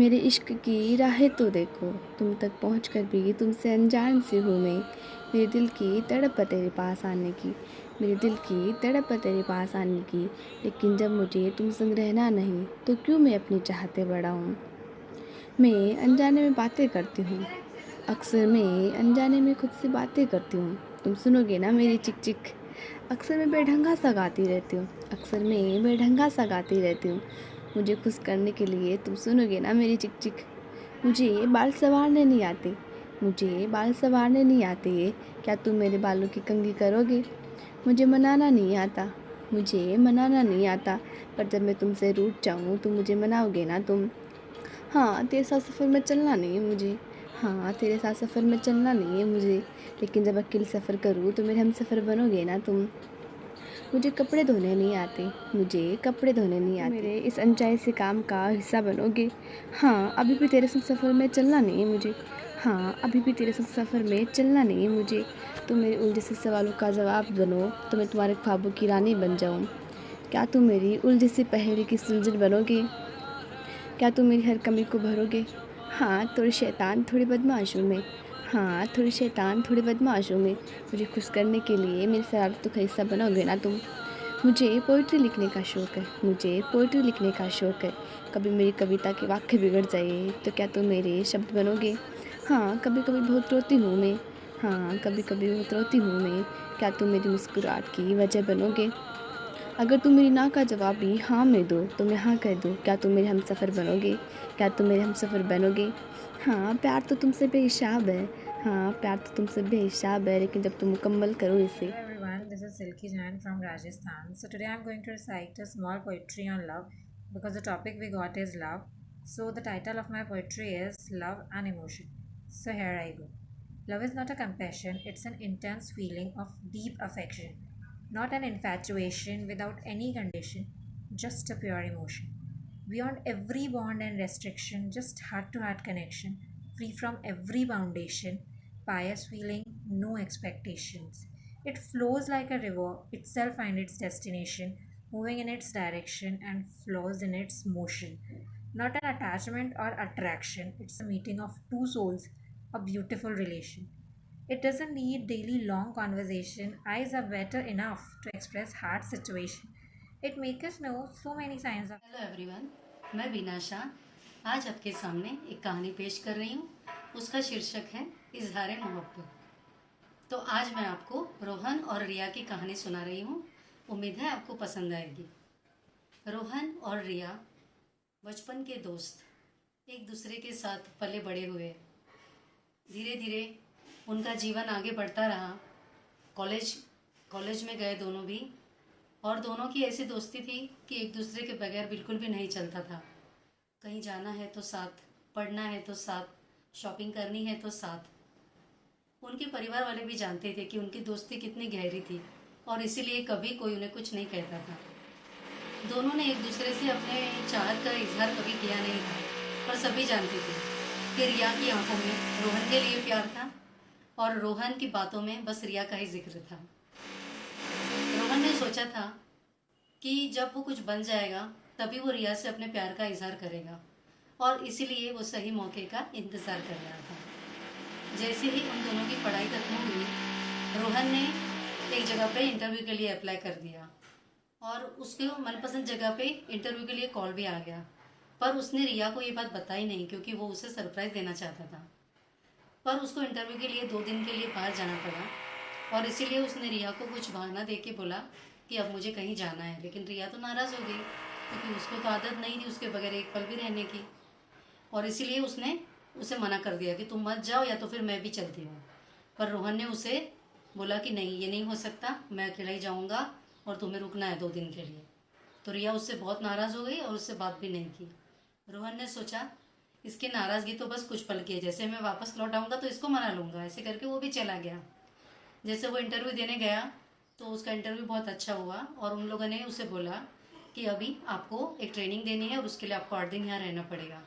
मेरे इश्क की राहें तो देखो, तुम तक पहुँच कर भी तुमसे अनजान सी हूँ मैं। मेरे दिल की तड़प है तेरे पास आने की, मेरे दिल की तड़प है तेरे पास आने की। लेकिन जब मुझे तुम संग रहना नहीं, तो क्यों मैं अपनी चाहते बढ़ाऊँ। मैं अनजाने में बातें करती हूँ, अक्सर मैं अनजाने में खुद से बातें करती हूँ। तुम सुनोगे ना मेरी चिक चिक। अक्सर मैं बेढंगा सा गाती रहती हूँ, अक्सर मैं बेढंगा सा गाती रहती हूँ। मुझे खुश करने के लिए तुम सुनोगे ना मेरी चिक चिक। मुझे बाल संवारने नहीं आते, मुझे बाल संवारने नहीं आते। क्या तुम मेरे बालों की कंघी करोगे। मुझे मनाना नहीं आता, मुझे मनाना नहीं आता। पर जब मैं तुमसे रूठ जाऊँ तो मुझे मनाओगे ना तुम। हाँ, तेरे साथ सफ़र में चलना नहीं है मुझे, हाँ तेरे साथ सफ़र में चलना नहीं है मुझे। लेकिन जब अकेले सफ़र करूँ तो मेरे हमसफ़र बनोगे ना तुम। मुझे कपड़े धोने नहीं आते, मुझे कपड़े धोने नहीं आते। मेरे इस अनचाहे से काम का हिस्सा बनोगे। हाँ, अभी भी तेरे संग सफ़र में चलना नहीं है मुझे, हाँ अभी भी तेरे संग सफ़र में चलना नहीं है मुझे। तुम मेरे उलझे से सवालों का जवाब बनो, तो मैं तुम्हारे ख्वाबों की रानी बन जाऊँ। क्या तुम मेरी उलझी सी पहेली की सुलझन बनोगे। क्या तुम मेरी हर कमी को भरोगे। हाँ, थोड़ी शैतान थोड़ी बदमाश हूँ मैं, हाँ थोड़ी शैतान थोड़ी बदमाश हूँ मैं। मुझे खुश करने के लिए मेरी शरारतों का हिस्सा बनोगे ना तुम। मुझे पोइट्री लिखने का शौक़ है, मुझे पोइट्री लिखने का शौक़ है। कभी मेरी कविता के वाक्य बिगड़ जाए तो क्या तुम मेरे शब्द बनोगे। हाँ, कभी कभी बहुत रोती हूँ मैं, हाँ कभी कभी बहुत रोती हूँ मैं। क्या तुम मेरी मुस्कुराहट की वजह बनोगे। अगर तुम मेरी ना का जवाब भी हाँ में दो तो मैं हाँ कह दूँ। क्या तुम मेरे हमसफ़र बनोगे, क्या तुम मेरे हमसफ़र बनोगे। हाँ, प्यार तो तुमसे बेहिसाब है, हाँ प्यार तो तुमसे बेहिसाब है। लेकिन जब तुम मुकम्मल करो इसे। Hello everyone, this is Silky Jain from Rajasthan. So today I'm going to recite a small poetry on love because the topic we got is love. So the title of my poetry is Love and Emotion. So here I go. Love is not a compassion, it's an intense feeling of deep affection, not an infatuation without any condition, just a pure emotion. Beyond every bond and restriction, just heart to heart connection, free from every foundation, pious feeling, no expectations. It flows like a river, itself finds its destination, moving in its direction and flows in its motion. Not an attachment or attraction, it's a meeting of two souls, a beautiful relation. It doesn't need daily long conversation. Eyes are better enough to express heart situation. It makes us know so many signs of hello everyone, मैं बीनाशा आज आपके सामने एक कहानी पेश कर रही हूँ। उसका शीर्षक है इजहार मोहब्बत। तो आज मैं आपको रोहन और रिया की कहानी सुना रही हूँ। उम्मीद है आपको पसंद आएगी। रोहन और रिया बचपन के दोस्त, एक दूसरे के साथ पले बड़े हुए। धीरे धीरे उनका जीवन आगे बढ़ता रहा। कॉलेज कॉलेज में गए दोनों भी, और दोनों की ऐसी दोस्ती थी कि एक दूसरे के बगैर बिल्कुल भी नहीं चलता था। कहीं जाना है तो साथ, पढ़ना है तो साथ, शॉपिंग करनी है तो साथ। उनके परिवार वाले भी जानते थे कि उनकी दोस्ती कितनी गहरी थी, और इसीलिए कभी कोई उन्हें कुछ नहीं कहता था। दोनों ने एक दूसरे से अपने चाहत का इजहार कभी किया नहीं था, पर सभी जानते थे कि रिया की आंखों में रोहन के लिए प्यार था, और रोहन की बातों में बस रिया का ही जिक्र था। रोहन ने सोचा था कि जब वो कुछ बन जाएगा तभी वो रिया से अपने प्यार का इजहार करेगा, और इसीलिए वो सही मौके का इंतज़ार कर रहा था। जैसे ही उन दोनों की पढ़ाई खत्म हुई, रोहन ने एक जगह पे इंटरव्यू के लिए अप्लाई कर दिया, और उसके मनपसंद जगह पे इंटरव्यू के लिए कॉल भी आ गया। पर उसने रिया को ये बात बताई नहीं, क्योंकि वो उसे सरप्राइज़ देना चाहता था। पर उसको इंटरव्यू के लिए 2 दिन के लिए बाहर जाना पड़ा, और इसीलिए उसने रिया को कुछ बहाना दे के बोला कि अब मुझे कहीं जाना है। लेकिन रिया तो नाराज़ हो गई, क्योंकि उसको तो आदत नहीं थी उसके बगैर एक पल भी रहने की, और इसीलिए उसने उसे मना कर दिया कि तुम मत जाओ, या तो फिर मैं भी चलती हूँ। पर रोहन ने उसे बोला कि नहीं, ये नहीं हो सकता, मैं अकेला ही जाऊँगा, और तुम्हें रुकना है 2 दिन के लिए। तो रिया उससे बहुत नाराज़ हो गई और उससे बात भी नहीं की। रोहन ने सोचा इसकी नाराज़गी तो बस कुछ पल की है, जैसे मैं वापस लौट आऊँगा तो इसको मना लूँगा। ऐसे करके वो भी चला गया। जैसे वो इंटरव्यू देने गया तो उसका इंटरव्यू बहुत अच्छा हुआ, और उन लोगों ने उसे बोला कि अभी आपको एक ट्रेनिंग देनी है और उसके लिए आपको 8 दिन यहाँ रहना पड़ेगा।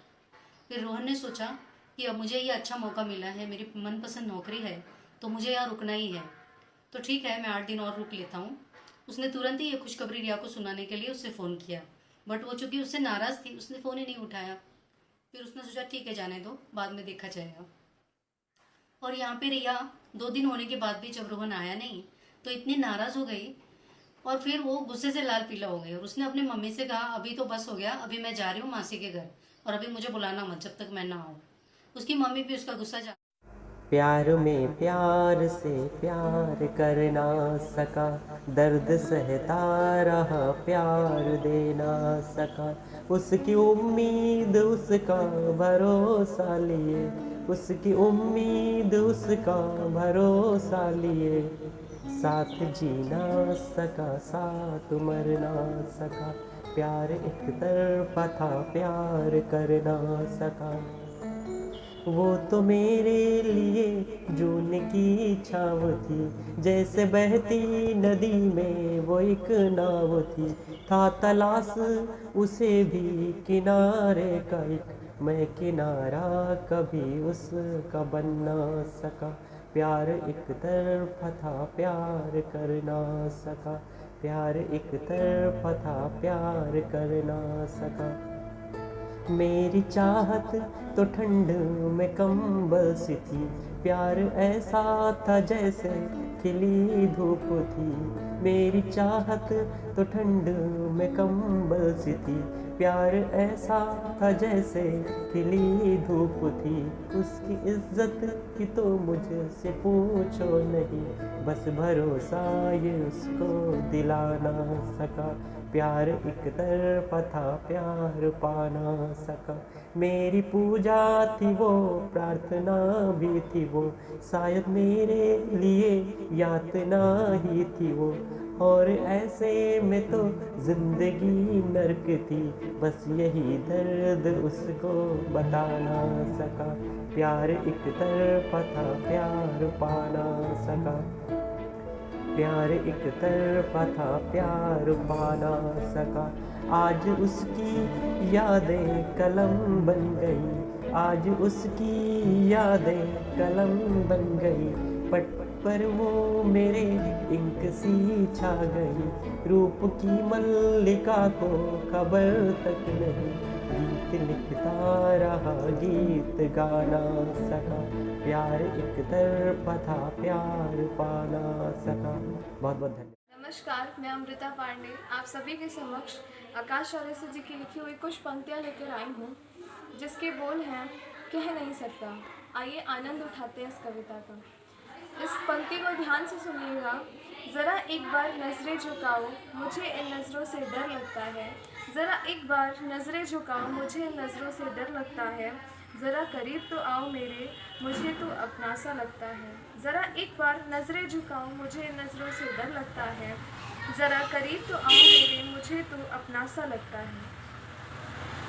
फिर रोहन ने सोचा कि अब मुझे ये अच्छा मौका मिला है, मेरी मनपसंद नौकरी है, तो मुझे यहाँ रुकना ही है। तो ठीक है, मैं 8 दिन और रुक लेता हूँ। उसने तुरंत ही ये खुशखबरी रिया को सुनाने के लिए उससे फ़ोन किया, बट वो चूँकि उससे नाराज़ थी, उसने फ़ोन ही नहीं उठाया। फिर उसने सोचा ठीक है जाने दो, बाद में देखा जाएगा। और यहाँ पे रिया 2 दिन होने के बाद भी जब रोहन आया नहीं तो इतनी नाराज़ हो गई, और फिर वो गुस्से से लाल पीला हो गई और उसने अपनी मम्मी से कहा अभी तो बस हो गया, अभी मैं जा रही हूँ मासी के घर और अभी मुझे बुलाना मत जब तक मैं ना आऊँ। उसकी मम्मी भी उसका गुस्सा जा प्यार में प्यार से प्यार कर ना सका, दर्द सहता रहा प्यार दे ना सका। उसकी उम्मीद उसका भरोसा लिए, उसकी उम्मीद उसका भरोसा लिए, साथ जी ना सका साथ मर ना सका। प्यार एक तरफा था प्यार कर ना सका। वो तो मेरे लिए जून की छाँव थी, जैसे बहती नदी में वो एक नाव थी। था तलाश उसे भी किनारे का एक, मैं किनारा कभी उसका बन ना सका। प्यार एक तरफा था प्यार कर ना सका, प्यार एक तरफा था प्यार कर ना सका। मेरी चाहत तो ठंड में कंबल सी थी, प्यार ऐसा था जैसे खिली धूप थी। मेरी चाहत तो ठंड में कंबल सी थी, प्यार ऐसा था जैसे खिली धूप थी। उसकी इज्जत की तो मुझसे पूछो नहीं, बस भरोसा ये उसको दिला ना सका। प्यार एक तरफा था प्यार पा ना सका। मेरी पूजा थी वो प्रार्थना भी थी वो, शायद मेरे लिए यातना ही थी वो। और ऐसे में तो जिंदगी नर्क थी, बस यही दर्द उसको बता ना सका। प्यार एक तरफा था प्यार पा ना सका, प्यार एक तरफा था प्यार पा ना सका। आज उसकी यादें कलम बन गई, आज उसकी यादें कलम बन गई। पट पर वो मेरे इंक सी छा गई, रूप की मल्लिका को खबर तक नहीं। गीत लिखता रहा गीत गा ना सका, प्यार एक तरफा था प्यार पा ना सका। बहुत बहुत धन्यवाद। नमस्कार, मैं अमृता पांडे आप सभी के समक्ष आकाश चौरसिया जी की लिखी हुई कुछ पंक्तियाँ लेकर आई हूँ, जिसके बोल हैं कह नहीं सकता। आइए आनंद उठाते हैं इस कविता का। इस पंक्ति को ध्यान से सुनिएगा। ज़रा एक बार नज़रें झुकाओ, मुझे इन नज़रों से डर लगता है। ज़रा एक बार नज़रें झुकाओ, मुझे इन नज़रों से डर लगता है। ज़रा करीब तो आओ मेरे, मुझे तो अपना सा लगता है। ज़रा एक बार नज़रें झुकाओ, मुझे इन नज़रों से डर लगता है। ज़रा करीब तो आओ मेरे, मुझे तो अपना सा लगता है।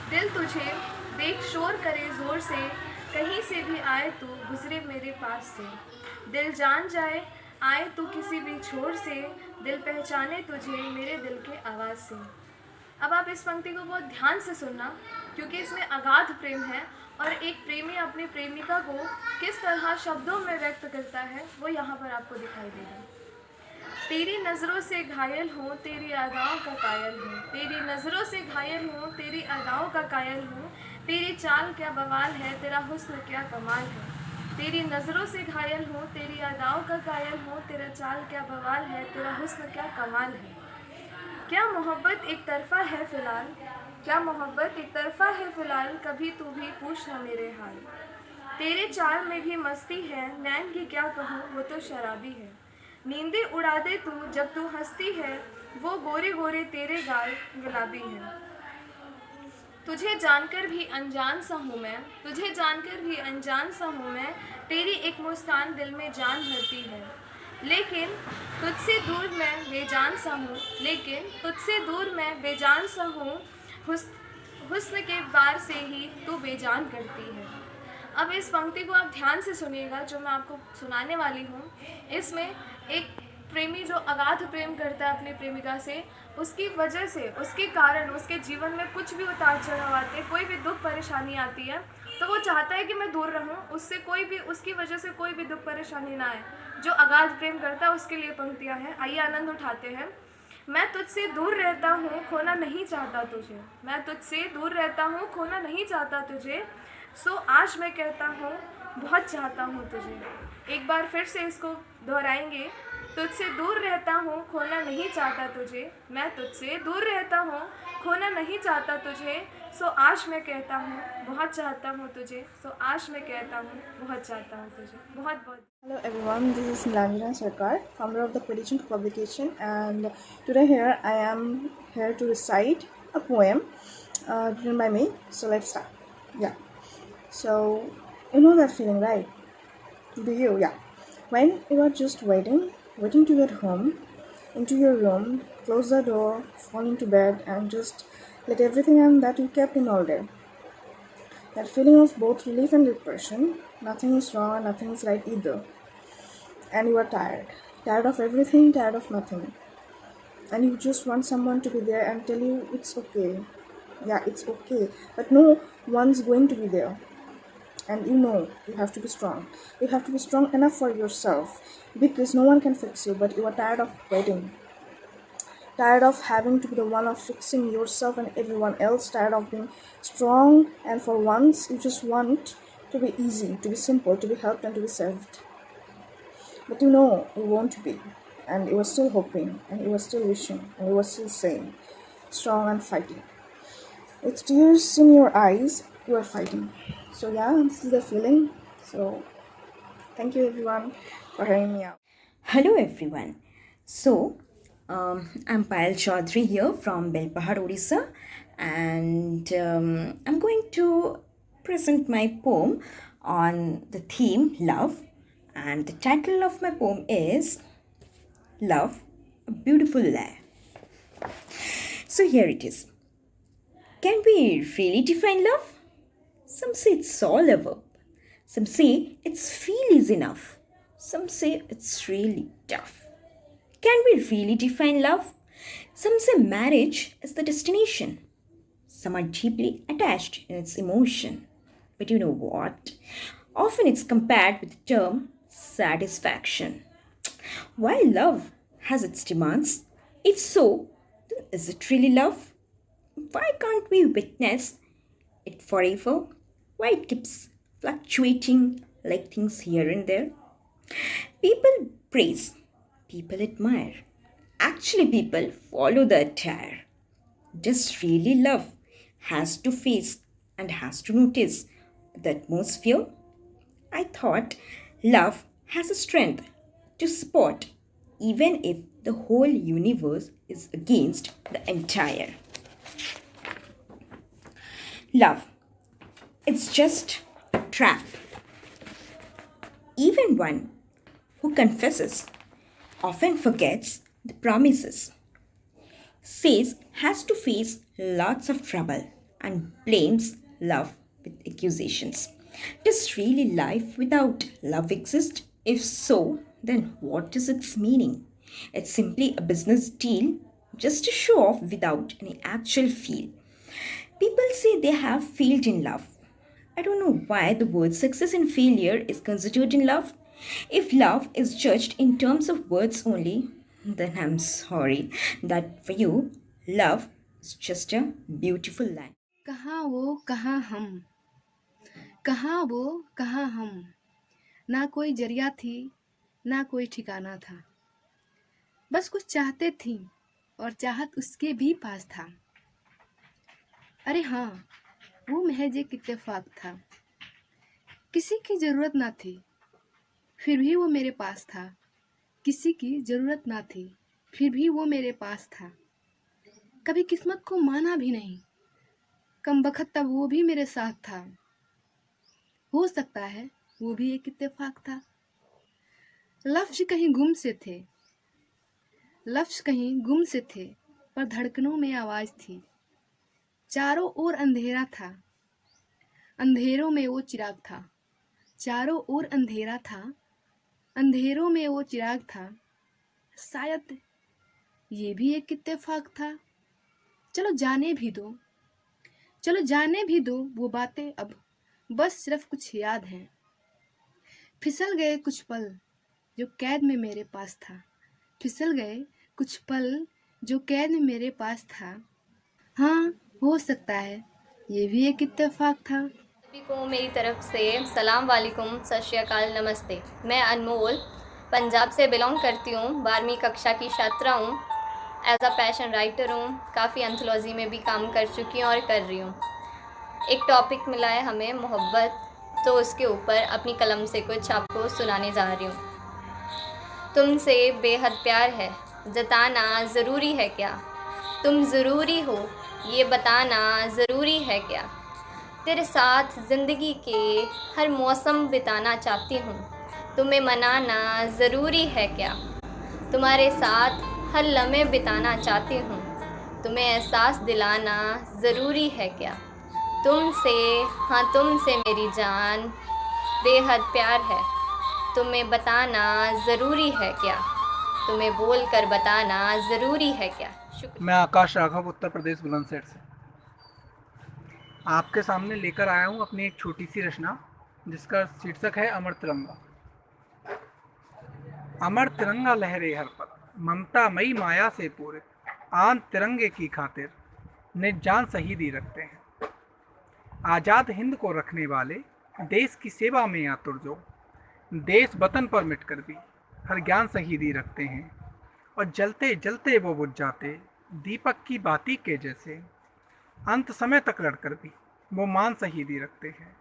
दिल तुझे देख शोर करे ज़ोर से, कहीं से भी आए तू गुज़रे मेरे पास से। दिल जान जाए आए तू किसी भी छोर से, दिल पहचाने तुझे मेरे दिल के आवाज़ से। अब आप इस पंक्ति को बहुत ध्यान से सुनना, क्योंकि इसमें अगाध प्रेम है और एक प्रेमी अपनी प्रेमिका को किस तरह शब्दों में व्यक्त करता है वो यहाँ पर आपको दिखाई देगा। तेरी नज़रों से घायल हूँ, तेरी अदाओं का कायल हूँ। तेरी नज़रों से घायल हूँ, तेरी अदाओं का कायल हूँ। तेरी चाल क्या बवाल है, तेरा हुस्न क्या कमाल है। तेरी नज़रों से घायल हूँ, तेरी अदाओं का कायल हूँ। तेरा चाल क्या बवाल है, तेरा हुस्न क्या कमाल है। क्या मोहब्बत एक तरफा है फ़िलहाल, क्या मोहब्बत एक तरफा है फ़िलहाल। कभी तू भी पूछ ना मेरे हाल। तेरे चाल में भी मस्ती है, नैन की क्या कहूँ वो तो शराबी है। नींदें उड़ा दे तू जब तू हंसती है, वो गोरे गोरे तेरे गाल गुलाबी है। तुझे जानकर भी अनजान सा हूँ मैं, तुझे जानकर भी अनजान सा हूँ मैं। तेरी एक मुस्कान दिल में जान भरती है, लेकिन तुझसे दूर मैं बेजान सा हूँ। लेकिन तुझसे दूर मैं बेजान सा हूँ। हुस्न के बार से ही तू बेजान करती है। अब इस पंक्ति को आप ध्यान से सुनिएगा जो मैं आपको सुनाने वाली हूँ। इसमें एक प्रेमी जो अगाध प्रेम करता है अपनी प्रेमिका से, उसकी वजह से, उसके कारण उसके जीवन में कुछ भी उतार चढ़ाव आते हैं, कोई भी दुख परेशानी आती है, तो वो चाहता है कि मैं दूर रहूं, उससे कोई भी, उसकी वजह से कोई भी दुख परेशानी ना आए। जो अगाध प्रेम करता है उसके लिए पंक्तियाँ हैं, आइए आनंद उठाते हैं। मैं तुझसे दूर रहता हूँ, खोना नहीं चाहता तुझे। मैं तुझसे दूर रहता हूँ, खोना नहीं चाहता तुझे। सो आज मैं कहता हूँ, बहुत चाहता हूँ तुझे। एक बार फिर से इसको दोहराएंगे। तुझसे दूर रहता हूँ, खोना नहीं चाहता तुझे। मैं तुझसे दूर रहता हूँ, खोना नहीं चाहता तुझे। सो आज मैं कहता हूँ, बहुत चाहता हूँ तुझे। सो आज मैं कहता हूँ, बहुत चाहता हूँ तुझे। बहुत बहुत Hello everyone, this is Nilanjana Sarkar, founder of the Petition publication, and today here I am here to recite a poem written by me. So let's start. Yeah. So you know that feeling, right? Do you? Yeah. When you are just waiting to get home, into your room, close the door, fall into bed, and just let everything end that you kept in all day. That feeling of both relief and depression. Nothing is wrong and nothing is right either. And you are tired of everything, tired of nothing, and you just want someone to be there and tell you it's okay. Yeah, it's okay, but no one's going to be there. And you have to be strong. You have to be strong enough for yourself, because no one can fix you, but you are tired of waiting, tired of having to be the one of fixing yourself and everyone else, tired of being strong, and for once you just want to be easy, to be simple, to be helped and to be saved. But you won't be. And you were still hoping, and you were still wishing, and you were still saying, strong and fighting. With tears in your eyes, you are fighting. So, yeah, this is the feeling. So, thank you everyone for hearing me out. Hello everyone. So, I'm Payal Chaudhary here from Belpahar, Odisha, and I'm going to present my poem on the theme love. And the title of my poem is Love, a Beautiful Lie. So, here it is. Can we really define love? Some say it's all a verb. Some say it's feel is enough. Some say it's really tough. Can we really define love? Some say marriage is the destination. Some are deeply attached in its emotion. But you know what? Often it's compared with the term satisfaction. While love has its demands, if so, then is it really love? Why can't we witness it forever? Why it keeps fluctuating like things here and there? People praise, people admire. Actually, people follow the attire. Does really love has to face and has to notice the atmosphere? I thought love has a strength to support even if the whole universe is against the entire. Love, it's just a trap. Even one who confesses often forgets the promises, says has to face lots of trouble, and blames love with accusations. Does really life without love exist? If so, then what is its meaning? It's simply a business deal just to show off without any actual feel. People say they have failed in love. I don't know why the word success and failure is considered in love. If love is judged in terms of words only, then I'm sorry that for you, love is just a beautiful line. कहाँ वो कहाँ हम, कहाँ वो कहाँ हम, ना कोई जरिया थी ना कोई ठिकाना था, बस कुछ चाहते थी और चाहत उसके भी पास था। अरे हाँ, वो महज एक इत्तेफाक था, किसी की ज़रूरत ना थी फिर भी वो मेरे पास था, किसी की ज़रूरत ना थी फिर भी वो मेरे पास था। कभी किस्मत को माना भी नहीं, कम बखत तब वो भी मेरे साथ था। हो सकता है वो भी एक इत्तेफाक था। लफ्ज़ कहीं गुम से थे, लफ्ज़ कहीं गुम से थे, पर धड़कनों में आवाज़ थी। चारों ओर अंधेरा था, अंधेरों में वो चिराग था। चारों ओर अंधेरा था, अंधेरों में वो चिराग था। शायद ये भी एक इत्तेफाक था। चलो जाने भी दो, चलो जाने भी दो वो बातें अब, बस सिर्फ कुछ याद हैं। फिसल गए कुछ पल जो कैद में मेरे पास था, फिसल गए कुछ पल जो कैद में मेरे पास था। हाँ, हो सकता है ये भी एक इत्तेफाक था। सभी को मेरी तरफ से सलाम वालेकुम, सत श्री अकाल, नमस्ते। मैं अनमोल पंजाब से बिलोंग करती हूँ। 12वीं कक्षा की छात्रा हूँ। एज अ पैशन राइटर हूँ। काफ़ी एंथोलॉजी में भी काम कर चुकी हूँ और कर रही हूँ। एक टॉपिक मिला है हमें मोहब्बत, तो उसके ऊपर अपनी कलम से कुछ आपको सुनाने जा रही हूँ। तुमसे बेहद प्यार है, जताना ज़रूरी है क्या? तुम ज़रूरी हो, ये बताना ज़रूरी है क्या? तेरे साथ ज़िंदगी के हर मौसम बिताना चाहती हूँ, तुम्हें मनाना ज़रूरी है क्या? तुम्हारे साथ हर लम्हे बिताना चाहती हूँ, तुम्हें एहसास दिलाना ज़रूरी है क्या? तुमसे, हाँ तुमसे मेरी जान बेहद प्यार है, तुम्हें बताना ज़रूरी है क्या? तुम्हें बोल कर बताना ज़रूरी है क्या? शुक्रिया। मैं आकाश राघव उत्तर प्रदेश बुलंदशहर से आपके सामने लेकर आया हूँ अपनी एक छोटी सी रचना जिसका शीर्षक है अमर तिरंगा। अमर तिरंगा लहरे हर पल, ममता मई माया से पूरे, आन तिरंगे की खातिर निज जान शहीदी रखते हैं। आज़ाद हिंद को रखने वाले देश की सेवा में आतुर जो देश वतन पर मिटकर भी हर ज्ञान शहीदी रखते हैं, और जलते जलते वो बुझ जाते दीपक की बाती के जैसे, अंत समय तक लड़कर भी वो मान शहीदी रखते हैं।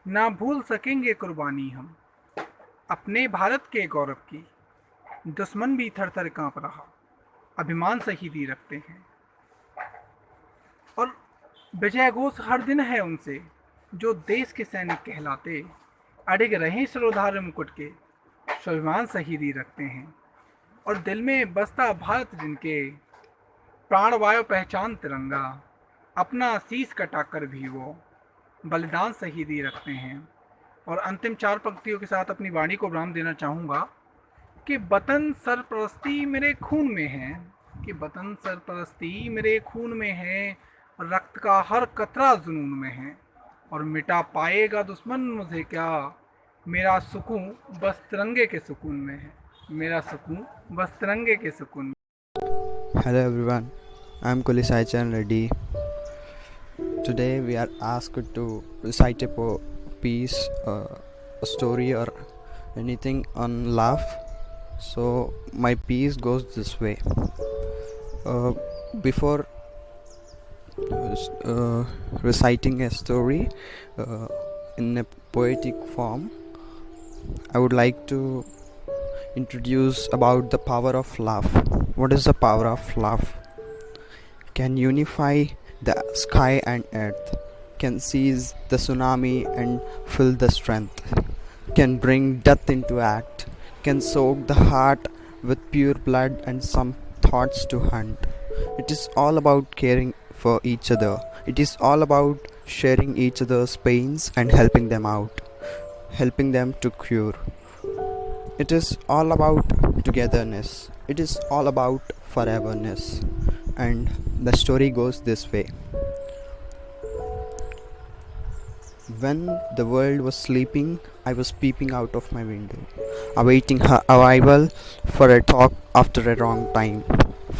ना भूल सकेंगे कुर्बानी हम अपने भारत के गौरव की, दुश्मन भी थर थर काँप रहा अभिमान शहीदी रखते हैं। और विजय घोष हर दिन है उनसे जो देश के सैनिक कहलाते, अडिग रहे सिरोधार्य मुकुट के स्वाभिमान शहीदी रखते हैं। और दिल में बसता भारत जिनके, प्राणवायु पहचान तिरंगा, अपना शीश कटाकर भी वो बलिदान शहीदी रखते हैं। और अंतिम 4 पंक्तियों के साथ अपनी वाणी को विराम देना चाहूँगा कि वतन सरपरस्ती मेरे खून में है, कि वतन सरपरस्ती मेरे खून में है, रक्त का हर कतरा जुनून में है, और मिटा पाएगा दुश्मन मुझे क्या, मेरा सुकून बस तिरंगे के सुकून में है, मेरा सुकून बस तिरंगे के सुकून में। Hello everyone, I'm Kulisai Chan Reddy. Today we are asked to recite a piece, a story or anything on love. So my piece goes this way. Before reciting a story in a poetic form, I would like to introduce about the power of love. What is the power of love? Can unify the sky and earth, can seize the tsunami and fill the strength, can bring death into act, can soak the heart with pure blood and some thoughts to hunt. It is all about caring for each other. It is all about sharing each other's pains and helping them out, helping them to cure. It is all about togetherness. It is all about foreverness. And the story goes this way. When the world was sleeping, I was peeping out of my window, awaiting her arrival for a talk after a long time.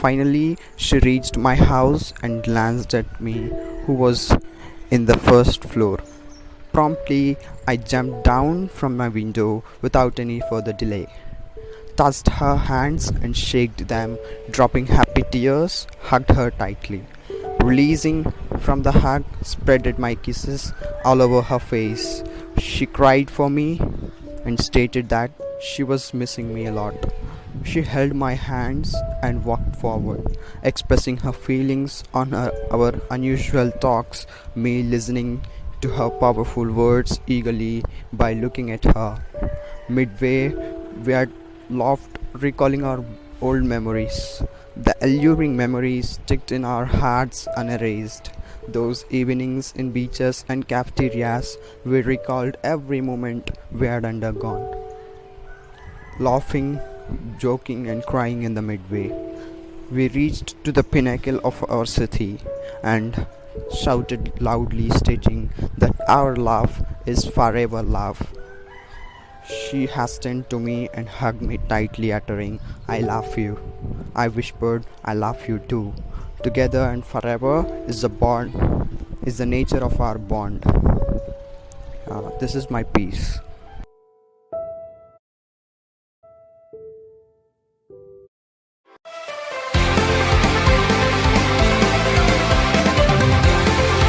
Finally, she reached my house and glanced at me, who was in the first floor. Promptly, I jumped down from my window without any further delay, touched her hands and shook them, dropping happy tears, hugged her tightly. Releasing from the hug, spreaded my kisses all over her face. She cried for me and stated that she was missing me a lot. She held my hands and walked forward, expressing her feelings on our unusual talks, me listening to her powerful words eagerly by looking at her. Midway, we had laughed, recalling our old memories. The alluring memories sticked in our hearts unerased. Those evenings in beaches and cafeterias, we recalled every moment we had undergone. Laughing, joking and crying in the midway, we reached to the pinnacle of our city and shouted loudly, stating that our love is forever love. She hastened to me and hugged me tightly, uttering, "I love you." I whispered, I love you too. Together and forever is the bond, is the nature of our bond. This is my piece.